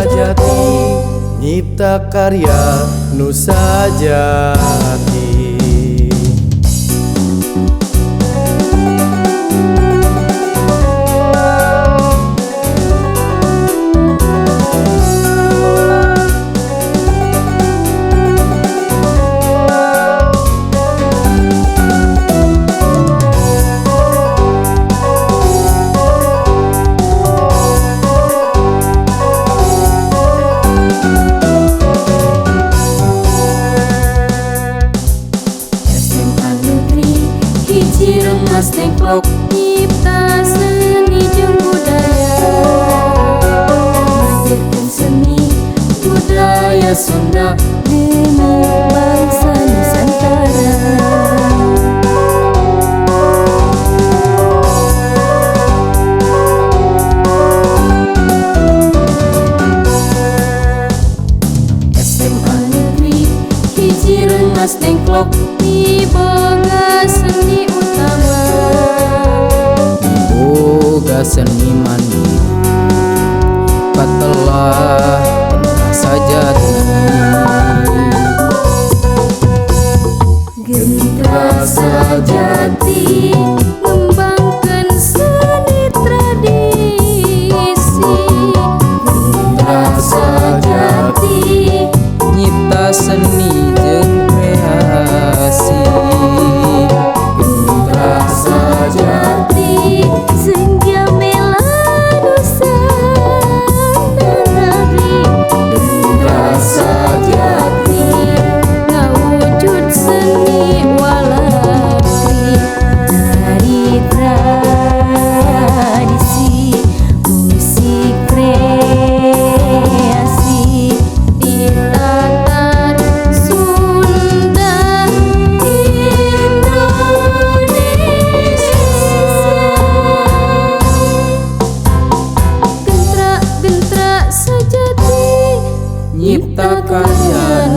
Sajati nyipta karya nu sajati. Mas Tengklok nyipta seni jeung budaya, ngajarkeun seni budaya Sunda dening bangsa Nusantara. SMA Negeri hiji Rengas Tengklok miboga seni utama, Boga seniman katelah Gentra Sajati. Gentra Sajati ngembangkeun seni tradisi. Gentra Sajati Nyipta seni jeung kreasi. Gentra Sajati senja mela Nusantari. Gentra Sajati ngawujud seni walakri dari tradisi musik kreasi ditata Sunda Indonesia. Gentra Sajati Nyipta karya